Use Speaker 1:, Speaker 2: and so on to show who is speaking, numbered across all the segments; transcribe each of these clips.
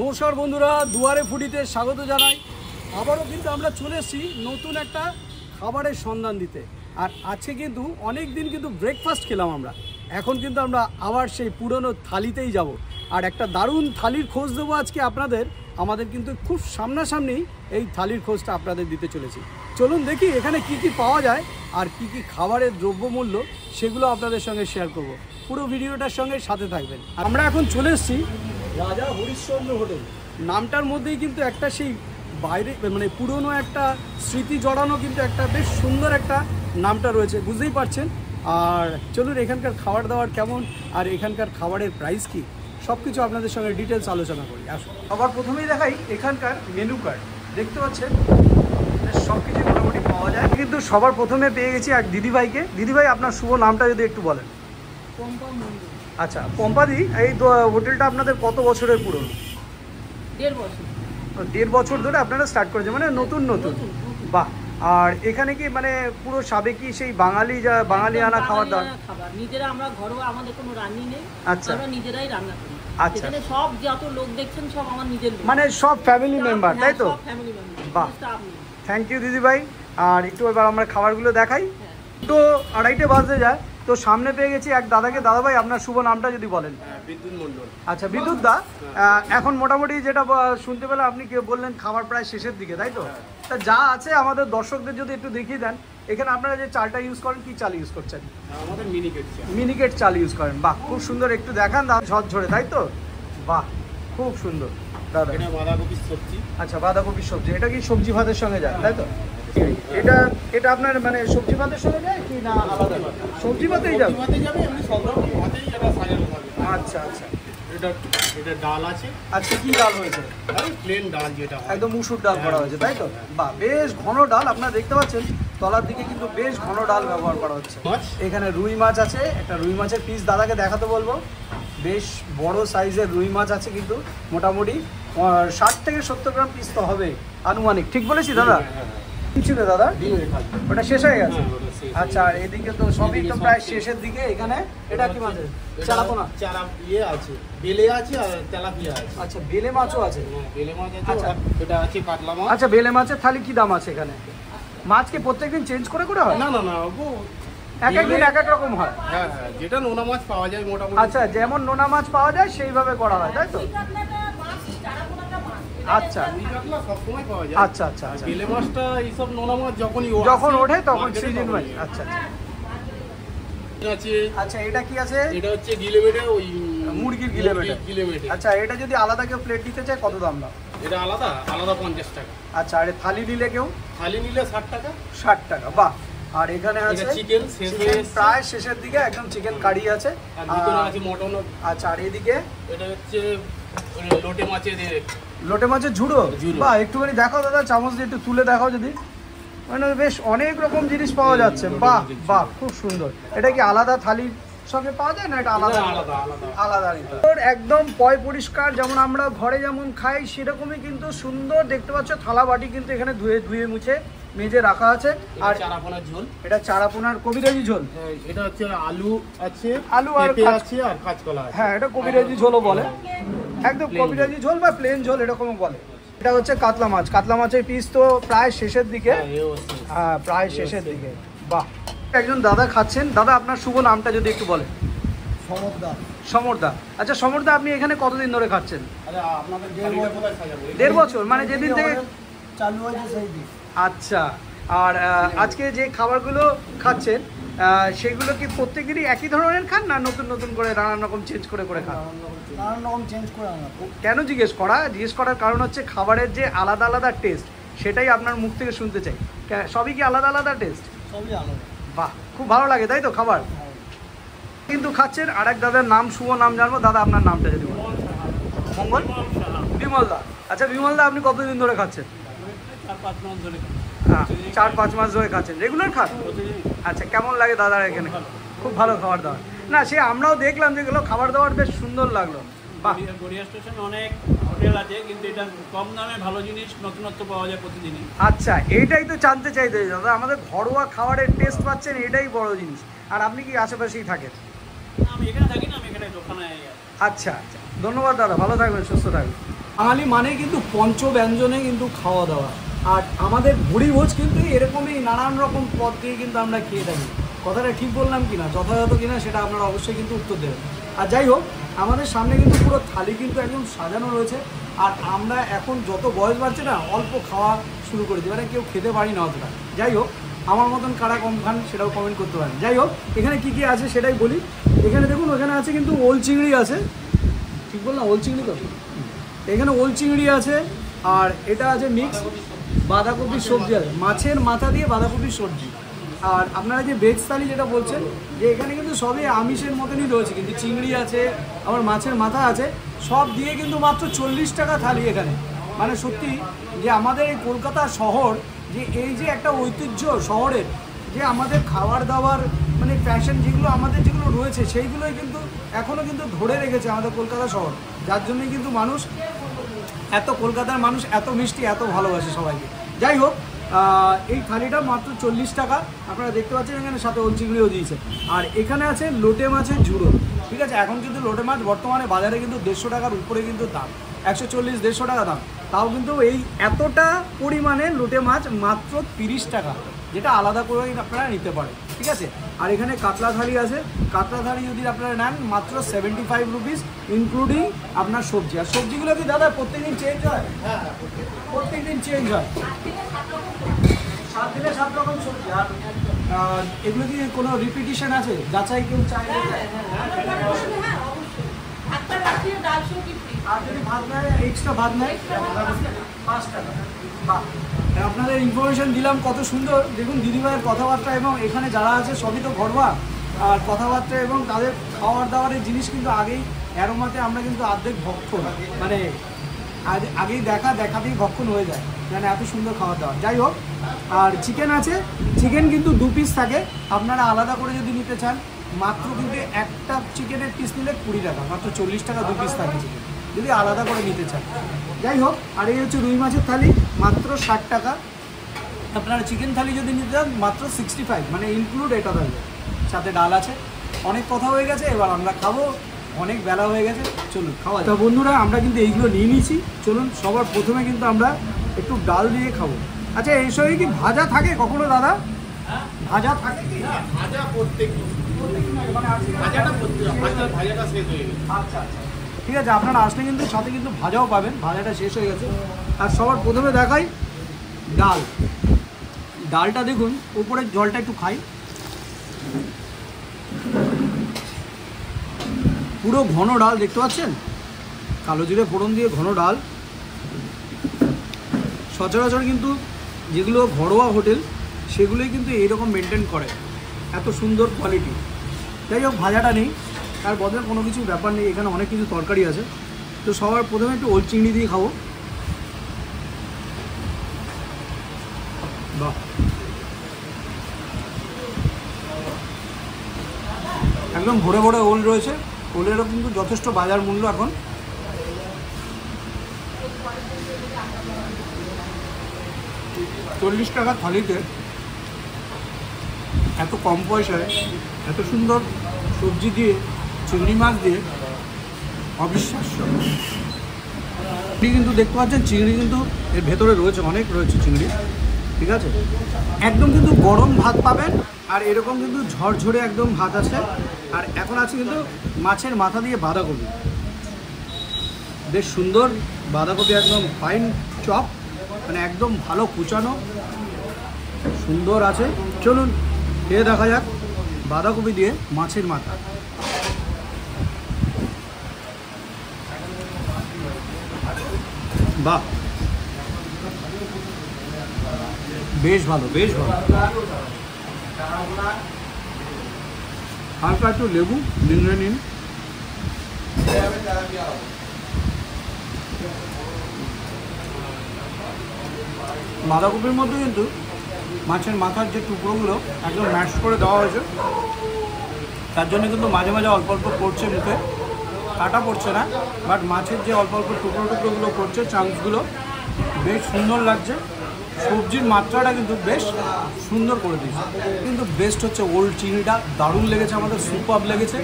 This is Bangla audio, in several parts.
Speaker 1: নমস্কার বন্ধুরা, দুয়ারে ফুডিতে স্বাগত জানাই। আবারও কিন্তু আমরা চলে এসেছি নতুন একটা খাবারের সন্ধান দিতে। আর আজকে কিন্তু অনেক দিন কিন্তু ব্রেকফাস্ট খেলাম আমরা, এখন কিন্তু আমরা আবার সেই পুরনো থালিতেই যাব। আর একটা দারুণ থালির খোঁজ দেবো আজকে আপনাদের। আমাদের কিন্তু খুব সামনাসামনি এই থালির খোঁজটা আপনাদের দিতে চলেছি। চলুন দেখি এখানে কি কি পাওয়া যায় আর কি কি খাবারের দ্রব্যমূল্য সেগুলো আপনাদের সঙ্গে শেয়ার করব। পুরো ভিডিওটার সঙ্গে সাথে থাকবেন। আমরা এখন চলে এসেছি রাজা হরিশ্চন্দ্র হোটেল। নামটার মধ্যেই কিন্তু একটা সেই বাইরে মানে পুরনো একটা স্মৃতি জড়ানো কিন্তু একটা বেশ সুন্দর একটা নামটা রয়েছে, বুঝতেই পারছেন। আর চলুন এখানকার খাবার দাবার কেমন আর এখানকার খাবারের প্রাইস কি সব কিছু আপনাদের সঙ্গে ডিটেলস আলোচনা করি। আসুন, আবার প্রথমেই দেখাই এখানকার মেনু কার্ড। দেখতে পাচ্ছেন সব কিছু মোটামুটি পাওয়া যায়। কিন্তু সবার প্রথমে পেয়ে গেছি এক দিদিভাইকে। দিদিভাই, আপনার শুভ নামটা যদি একটু বলেন। আচ্ছা পম্পাদি, এই হোটেলটা আপনাদের কত বছরের পুরনো?
Speaker 2: 1.5 বছর।
Speaker 1: 1.5 বছর ধরে আপনারা স্টার্ট করেছেন, মানে নতুন নতুন। বাহ। আর এখানে কি মানে পুরো সাবেকি সেই বাঙালিয়ানা খাবার দাবার?
Speaker 2: নিজেরা আমরা ঘরোয়া, আমাদের কোনো রান্নি নেই।
Speaker 1: আচ্ছা,
Speaker 2: আমরা নিজেরাই রান্না করি।
Speaker 1: আচ্ছা,
Speaker 2: এখানে সব যত লোক দেখছেন সব আমার নিজের লোক,
Speaker 1: মানে সব ফ্যামিলি মেম্বার, তাই তো?
Speaker 2: সব ফ্যামিলি মেম্বার।
Speaker 1: বাহ, থ্যাংক ইউ দিদিভাই। আর একটু এবার আমরা খাবারগুলো দেখাই। তো 2:30 বাজতে যায়, তো সামনে পেয়ে গেছি এক দাদাকে। দাদাভাই, আপনার শুভ নামটা যদি বলেন।
Speaker 3: বিদ্যুৎ মণ্ডল।
Speaker 1: আচ্ছা বিদ্যুৎ দা, এখন মোটামুটি যেটা শুনতে পেলাম আপনি কি বললেন খাবার প্রায় শেষের দিকে, তাই তো? তা যা আছে আমাদের দর্শকদের যদি একটু দেখিয়ে দেন। এখানে আপনারা যে চালটা ইউজ করেন, কি চাল ইউজ করছেন?
Speaker 3: আমাদের মিনিকেট চাল।
Speaker 1: মিনিকেট চাল ইউজ করেন। বাহ, খুব সুন্দর। একটু দেখান ঝরঝরে, তাই তো? বাহ, খুব সুন্দর দাদা।
Speaker 3: এটা বাঁধাকপির সবজি।
Speaker 1: আচ্ছা, বাঁধাকপির সবজি। এটা কি সবজি ভাতের সঙ্গে যায়, তাই তো? এটা আপনার মানে সবজি ভাতের সঙ্গে যায় কি না আলাদা? সবজি ভাতেই যাবে।
Speaker 3: ভাতে যাবে, এমনি সব রকম ভাতেই এটা সাজানো থাকবে।
Speaker 1: আচ্ছা আচ্ছা।
Speaker 3: এটা ডাল আছে।
Speaker 1: আচ্ছা, কি ডাল হয়েছে?
Speaker 3: আরে প্লেন ডাল যেটা হয়।
Speaker 1: একদম মুসুর ডাল করা হয়েছে, তাই তো? বাহ, বেশ ঘন ডাল। আপনারা দেখতে পাচ্ছেন তলার দিকে কিন্তু বেশ ঘন ডাল ব্যবহার করা হচ্ছে। এখানে রুই মাছ আছে, একটা রুই মাছের পিস দাদাকে দেখাতে বলবো। বেশ বড় সাইজের রুই মাছ আছে, কিন্তু মোটামুটি 60 থেকে 70 গ্রাম পিস তো হবে আনুমানিক। ঠিক বলেছি দাদা? কি ছিল দাদা? ওটা শেষ হয়ে গেছে। আচ্ছা, আর এদিকে তো সবই তো প্রায় শেষের দিকে। এখানে এটা কি মাছ? চারাপোনা।
Speaker 3: চারা ইয়ে আছে, বেলে আছে আর তেলাপিয়া আছে।
Speaker 1: আচ্ছা, বেলে মাছও আছে।
Speaker 3: বেলে মাছ আছে।
Speaker 1: আচ্ছা,
Speaker 3: এটা আছে কাতলা মাছ।
Speaker 1: আচ্ছা, বেলে মাছের থালি কি দাম আছে এখানে? মাছকে প্রত্যেকদিন চেঞ্জ করে করে হয়?
Speaker 3: না না না,
Speaker 1: এক এক দিন এক এক রকম হয়।
Speaker 3: হ্যাঁ হ্যাঁ, যেটা নোনা মাছ পাওয়া যায় মোটামুটি।
Speaker 1: আচ্ছা, যেমন নোনা মাছ পাওয়া যায় সেইভাবে করা হয়, তাই তো? আচ্ছা
Speaker 3: সবসময় পাওয়া যায়।
Speaker 1: আচ্ছা আচ্ছা আচ্ছা।
Speaker 3: বেলে মাছটা এইসব নোনা মাছ
Speaker 1: যখন ওঠে তখন সিজন ওয়াইজ। আচ্ছা
Speaker 3: আছে।
Speaker 1: আচ্ছা, এটা কি আছে?
Speaker 3: এটা হচ্ছে গিলেমেটে, ওই
Speaker 1: মুরগির গিলেমেটে। আচ্ছা, এটা যদি আলাদা কেউ প্লেট নিতে চায় কত দাম দাম?
Speaker 3: এটা আলাদা 50 টাকা।
Speaker 1: আচ্ছা, আর থালি নিলে কেউ?
Speaker 3: থালি নিলে 60 টাকা।
Speaker 1: 60 টাকা। বাহ। আর এখানে আছে
Speaker 3: চিকেন,
Speaker 1: প্রায় শেষের দিকে একদম চিকেন কারি আছে।
Speaker 3: আর ভিতরে আছে মটন।
Speaker 1: আচ্ছা, আর এদিকে
Speaker 3: এটা হচ্ছে
Speaker 1: লোটে মাছের ঝুড়ো। বাহ, একটুখানি দেখাও দাদা, চামচ দিয়ে একটু তুলে দেখাও যদি। মানে বেশ অনেক রকম জিনিস পাওয়া যাচ্ছে। বাহ বাহ, খুব সুন্দর। এটা কি আলাদা থালির সঙ্গে পাওয়া যায় না এটা আলাদা? আলাদা একদম পয় পরিষ্কার, যেমন আমরা ঘরে যেমন খাই সেরকমই কিন্তু সুন্দর। দেখতে পাচ্ছ থালা বাটি কিন্তু এখানে ধুয়ে মুছে মেজে রাখা আছে। আর
Speaker 3: চারাপোনার ঝোল।
Speaker 1: এটা চারাপোনার কবিরাজি ঝোল।
Speaker 3: এটা হচ্ছে আলু আছে,
Speaker 1: আলু আর
Speaker 3: আছে আর কাঁচকলা আছে।
Speaker 1: হ্যাঁ, এটা কবিরাজি ঝোলও বলে। একদম কবিরাজি ঝোল বা প্লেন ঝোল এরকমও বলে। এটা হচ্ছে কাতলা মাছ। কাতলা মাছের পিস তো প্রায় শেষের দিকে। হ্যাঁ, প্রায় শেষের দিকে। বাহ, একজন দাদা খাচ্ছেন। দাদা, আপনার শুভ নামটা যদি একটু বলেন। সমরদা। আচ্ছা সমরদা, আপনি এখানে কতদিন ধরে খাচ্ছেন? 1.5 বছর, মানে যেদিন থেকে
Speaker 4: চালু হয়েছে সেই দিন।
Speaker 1: আচ্ছা, আর আজকে যে খাবারগুলো খাচ্ছেন সেগুলো কি প্রত্যেকদিনই একই ধরনের খান না নতুন নতুন করে নানান রকম চেঞ্জ করে করে খান?
Speaker 4: নানান রকম চেঞ্জ করে আনা।
Speaker 1: কেন জিজ্ঞেস করার কারণ হচ্ছে খাবারের যে আলাদা আলাদা টেস্ট সেটাই আপনার মুখ থেকে শুনতে চাই। সবই কি আলাদা আলাদা টেস্ট?
Speaker 4: সবই আলাদা।
Speaker 1: বাহ, খুব ভালো লাগে, তাই তো খাবার কিন্তু খাচ্ছেন। আর এক দাদার নাম, শুভ নাম জানবো। দাদা, আপনার নামটা যদি বলেন। মঙ্গল বিমল দা। আচ্ছা বিমল দা, আপনি কতদিন ধরে খাচ্ছেন? 4-5 মাস ধরে খাচ্ছেন। রেগুলার খান? আচ্ছা, কেমন লাগে দাদার এখানে? খুব ভালো খাবার দাবার না? সে আমরাও দেখলাম যেগুলো খাবার দাবার বেশ সুন্দর লাগলো।
Speaker 5: গড়িয়া স্টেশনে অনেক হোটেল আছে, কিন্তু এটা কম দামে ভালো জিনিস নতুনত্ব পাওয়া যায় প্রতিদিনই।
Speaker 1: আচ্ছা, এইটাই তো জানতে চাইতে দাদা, আমাদের ঘরোয়া খাবারের টেস্ট পাচ্ছেন, এটাই বড় জিনিস। আর আপনি কি আশেপাশেই থাকেন?
Speaker 5: আমি এখানে থাকি না, আমি এখানে দোকানে।
Speaker 1: আচ্ছা আচ্ছা, ধন্যবাদ দাদা, ভালো থাকবেন, সুস্থ থাকবেন। বাঙালি মানে কিন্তু পঞ্চব্যঞ্জনে কিন্তু খাওয়া দাওয়া, আর আমাদের ভুড়িভোজ কিন্তু এরকমই নানান রকম পদ দিয়ে কিন্তু আমরা খেয়ে থাকি। কথাটা ঠিক বললাম কিনা, যথাযথ কিনা সেটা আপনারা অবশ্যই কিন্তু উত্তর দেবেন। আর যাই হোক, আমাদের সামনে কিন্তু পুরো থালি কিন্তু একদম সাজানো রয়েছে, আর আমরা এখন যত বয়স বাড়ছে না অল্প খাওয়া শুরু করেছি, মানে কেউ খেতে পারি না অতটা। যাই হোক, আমার মতন কারা কম খান সেটাও কমেন্ট করতে পারেন। যাই হোক, এখানে কী কী আছে সেটাই বলি। এখানে দেখুন, ওখানে আছে কিন্তু ওল চিংড়ি আছে, ঠিক বললাম ওল চিংড়ি তো, এখানে ওল চিংড়ি আছে, আর এটা আছে মিক্স বাঁধাকপির সবজি আছে, মাছের মাথা দিয়ে বাঁধাকপির সবজি। আর আপনারা যে ভেজ থালি যেটা বলছেন, যে এখানে কিন্তু সবই আমিষের মতনই রয়েছে, কিন্তু চিংড়ি আছে, আবার মাছের মাথা আছে, সব দিয়ে কিন্তু মাত্র 40 টাকা থালি এখানে। মানে সত্যি যে আমাদের এই কলকাতা শহর, যে এই যে একটা ঐতিহ্য শহরের, যে আমাদের খাবার দাবার মানে ফ্যাশন যেগুলো রয়েছে, সেইগুলোই কিন্তু এখনও কিন্তু ধরে রেখেছে আমাদের কলকাতা শহর, যার জন্যই কিন্তু মানুষ কলকাতার মানুষ এত মিষ্টি, এত ভালোবাসে সবাইকে। যাই হোক, এই থালিটা মাত্র 40 টাকা। আপনারা দেখতে পাচ্ছেন এখানে সাথে ওল চিংড়িও দিয়েছে। আর এখানে আছে লোটে মাছের ঝুড়ো, ঠিক আছে। এখন কিন্তু লোটে মাছ বর্তমানে বাজারে কিন্তু 150 টাকার উপরে কিন্তু দাম, 140-150 টাকা দাম। তাও কিন্তু এই এতটা পরিমাণে লোটে মাছ মাত্র 30 টাকা, যেটা আলাদা করে আপনারা নিতে পারেন, ঠিক আছে। আর এখানে কাতলা থালি আছে, কাতলা থালি যদি আপনারা নেন মাত্র 75 রুপিস, ইনক্লুডিং আপনার সবজি। আর সবজিগুলো কি দাদা প্রত্যেকদিন চেঞ্জ হয়? হ্যাঁ, প্রত্যেকদিন চেঞ্জ হয়, 7 দিনে 7 রকম সবজি। আর এগুলো কি কোনো রিপিটিশন আছে? যাচাই কেউ চাইলে আর যদি ভাত নেয়, এক্সট্রা ভাত নেয় 5 টাকা। বাহ, আপনাদের ইনফরমেশন দিলাম, কত সুন্দর দেখুন দিদিভাইয়ের কথাবার্তা, এবং এখানে যারা আছে সবই তো ঘরোয়া, আর কথাবার্তা এবং তাদের খাওয়ার দাওয়ারের জিনিস কিন্তু আগেই অ্যারোমাতে আমরা কিন্তু অর্ধেক ভক্ষণ, মানে আগেই দেখাতেই ভক্ষণ হয়ে যায়, মানে এত সুন্দর খাওয়ার দাওয়ার। যাই হোক, আর চিকেন আছে, চিকেন কিন্তু 2 পিস থাকে, আপনারা আলাদা করে যদি নিতে চান মাত্র কিন্তু একটা চিকেনের পিস নিলে 20 টাকা, মাত্র 40 টাকা 2 পিস থাকে চিকেন, যদি আলাদা করে নিতে চান। যাই হোক, আর এই হচ্ছে রুই মাছের থালি, মাত্র 60 টাকা। আপনারা চিকেন থালি যদি নিতে চান মাত্র 65, মানে ইনক্লুড এটা থাকবে, সাথে ডাল আছে। অনেক কথা হয়ে গেছে, এবার আমরা খাবো, অনেক বেলা হয়ে গেছে, চলুন খাওয়া। তো বন্ধুরা, আমরা কিন্তু এইগুলো নিয়ে নিয়েছি, চলুন সবার প্রথমে কিন্তু আমরা একটু ডাল দিয়ে খাবো। আচ্ছা, এই সময় কি ভাজা থাকে কখনো দাদা? ভাজা থাকে কি?
Speaker 3: ভাজা প্রত্যেকদিন, ভাজাটা শেষ হয়ে গেছে।
Speaker 1: আচ্ছা, ঠিক আছে, আপনারা আসলে কিন্তু সাথে কিন্তু ভাজাও পাবেন, ভাজাটা শেষ হয়ে গেছে। আর সবার প্রথমে দেখাই ডালটা দেখুন, উপরের জলটা একটু খাই, পুরো ঘন ডাল দেখতে পাচ্ছেন, কালো জিরে ফোড়ন দিয়ে ঘন ডাল। সচরাচর কিন্তু যেগুলো ঘরোয়া হোটেল সেগুলোই কিন্তু এইরকম মেনটেন করে, এত সুন্দর কোয়ালিটি। যাই হোক, ভাজাটা নেই, তার বদলে কোনো কিছু ব্যাপার নেই, এখানে অনেক কিছু তরকারি আছে। তো সবার প্রথমে একটু ওল চিংড়ি দিয়ে খাবো। বাহ, একদম ভরে ভরে ওল রয়েছে, ওলেরও কিন্তু যথেষ্ট বাজার মূল্য এখন। $40 টাকা থালিতে এত কম পয়সায় এত সুন্দর সবজি দিয়ে, চিংড়ি মাছ দিয়ে, অবিশ্বাস্য। কিন্তু দেখতে পাচ্ছেন চিংড়ি কিন্তু এর ভেতরে রয়েছে, অনেক রয়েছে চিংড়ি, ঠিক আছে। একদম কিন্তু গরম ভাত পাবেন, আর এরকম কিন্তু ঝরঝরে একদম ভাত আছে। আর এখন আছে কিন্তু মাছের মাথা দিয়ে বাঁধাকপি, বেশ সুন্দর বাঁধাকপি, একদম ফাইন চপ, মানে একদম ভালো কুচানো, সুন্দর আছে। চলুন খেয়ে দেখা যাক বাঁধাকপি দিয়ে মাছের মাথা। বাহ, বেশ ভালো, বেশ ভালো। হালকা একটু লেবু নিংড়ে নিন। বাঁধাকপির মধ্যে কিন্তু মাছের মাথার যে টুকরোগুলো একদম ম্যাশ করে দেওয়া হয়েছে, তার জন্য কিন্তু মাঝে মাঝে অল্প অল্প পড়ছে মুখে, কাটা পড়ছে না, বাট মাছের যে অল্প অল্প টুকরোগুলো পড়ছে, চাংসগুলো বেশ সুন্দর লাগছে। সবজির মাত্রাটা কিন্তু বেশ সুন্দর করে দিয়েছে। কিন্তু বেস্ট হচ্ছে ওল চিংড়িটা, দারুণ লেগেছে আমাদের, সুপার লেগেছে।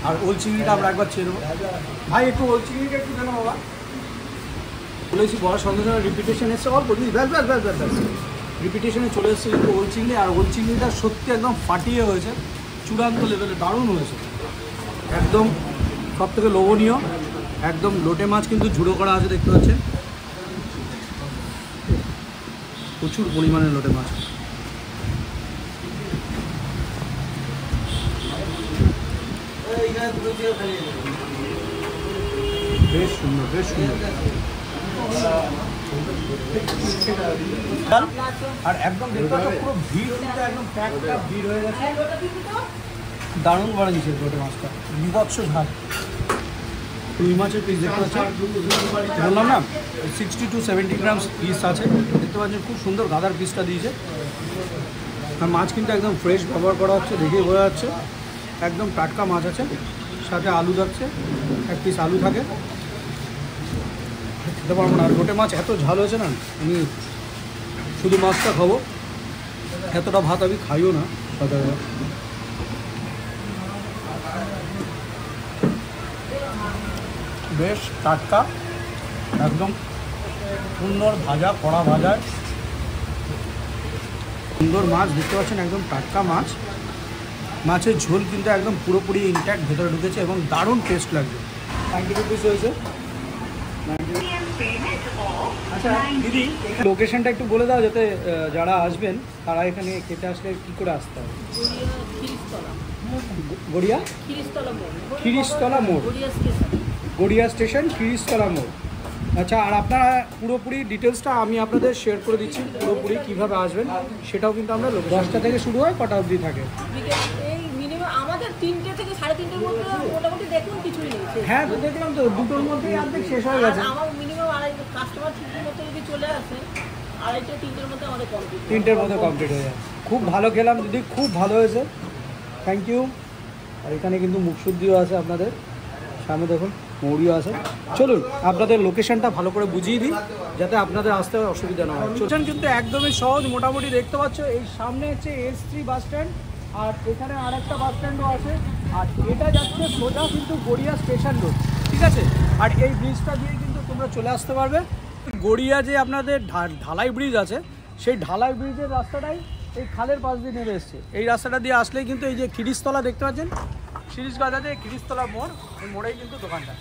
Speaker 1: আর ওল চিংড়িটা আমরা একবার চেয়ে নেবো। ভাই একটু ওল চিংড়িটা একটু দেন বাবা। বলেছি বড়ার সঙ্গে সঙ্গে রিপিটেশন এসছে অল্প ব্যাস ব্যাস ব্যাস ব্যাস ব্যাস রিপিটেশনে চলে এসছে কিন্তু ওল চিংড়ি, আর ওল চিংড়িটা সত্যি একদম ফাটিয়ে হয়েছে, চূড়ান্ত লেভেলে দারুণ হয়েছে, একদম সব থেকে লোভনীয়। একদম লোটে মাছ কিন্তু ঝুড়ো করা আছে দেখতে পাচ্ছেন, প্রচুর পরিমাণে লোটে মাছ। বেশ সুন্দর, বেশ সুন্দর। আর একদম দেখতে পাচ্ছ পুরো ভিড় কিন্তু একদম প্যাকটা ভিড় হয়ে গেছে, দারুণ বড় দিচ্ছে লোটে মাছটা, বিভৎস ঝাল। রুই মাছের পিস দেখতে পাচ্ছেন, বললাম না 60 to 70 গ্রামস পিস আছে, দেখতে পাচ্ছেন খুব সুন্দর গাদার পিসটা দিয়েছে। আর মাছ কিন্তু একদম ফ্রেশ ব্যবহার করা হচ্ছে, দেখেই বোঝা যাচ্ছে একদম টাটকা মাছ আছে, সাথে আলু থাকছে, এক পিস আলু থাকে, খেতে পারবো না। আর লোটে মাছ এত ঝাল হয়েছে না, আমি শুধু মাছটা খাবো, এতটা ভাত আমি খাইও না সচরাচর। বেশ টাটকা, একদম সুন্দর ভাজা, কড়া ভাজায় সুন্দর মাছ দেখতে পাচ্ছেন, একদম টাটকা মাছ। মাছের ঝোল কিন্তু একদম পুরোপুরি ইনট্যাক্ট ভেতরে ঢুকেছে এবং দারুণ টেস্ট লাগবে। 90 রুপিস হয়েছে। আচ্ছা দিদি, লোকেশনটা একটু বলে দাও, যাতে যারা আসবেন তারা এখানে খেতে আসলে কী করে আসতে হবে? গড়িয়া খিরিশতলা মোড়, গড়িয়া স্টেশন খিরিশতলা মোড়। আচ্ছা, আর আপনারা পুরোপুরি ডিটেলসটা আমি আপনাদের শেয়ার করে দিচ্ছি, পুরোপুরি কীভাবে আসবেন সেটাও কিন্তু আমরা 10টা থেকে শুরু হয়, কটা অবধি থাকে?
Speaker 2: এই মিনিমাম আমাদের 3টে থেকে 3:30-এর মধ্যে মোটামুটি দেখুন কিছুই নেই।
Speaker 1: হ্যাঁ তো দেখলাম তো, দুটোর মধ্যেই অর্ধেক শেষ হয়ে গেছে।
Speaker 2: আমার মিনিমাম কাস্টমার 3টের মধ্যে যদি চলে আসে, 2:30-3টের মধ্যে আমাদের কমপ্লিট,
Speaker 1: 3টের মধ্যে কমপ্লিট হয়ে যায়। খুব ভালো খেলাম দিদি, খুব ভালো হয়েছে, থ্যাংক ইউ। আর এখানে কিন্তু মুখশুদ্ধিও আছে আপনাদের সামনে, দেখুন মৌরিও আছে। চলুন আপনাদের লোকেশনটা ভালো করে বুঝিয়ে দিই, যাতে আপনাদের আসতে অসুবিধা না হয়। লোকেশন কিন্তু একদমই সহজ, মোটামুটি দেখতে পাচ্ছ এই সামনে হচ্ছে S3 বাস স্ট্যান্ড, আর এখানে আর একটা বাস স্ট্যান্ডও আছে, আর এটা যাচ্ছে সোজা কিন্তু গড়িয়া স্টেশন রোড, ঠিক আছে? আর এই ব্রিজটা দিয়ে কিন্তু তোমরা চলে আসতে পারবে। গড়িয়া যে আপনাদের ঢালাই ব্রিজ আছে, সেই ঢালাই ব্রিজের রাস্তাটাই এই খালের পাশ দিয়ে নেমে এসছে। এই রাস্তাটা দিয়ে আসলেই কিন্তু এই যে খিরিশতলা দেখতে পাচ্ছেন, শিরিশগঞ্জে খিরিশতলা মোড়, এই মোড়েই কিন্তু দোকানটা।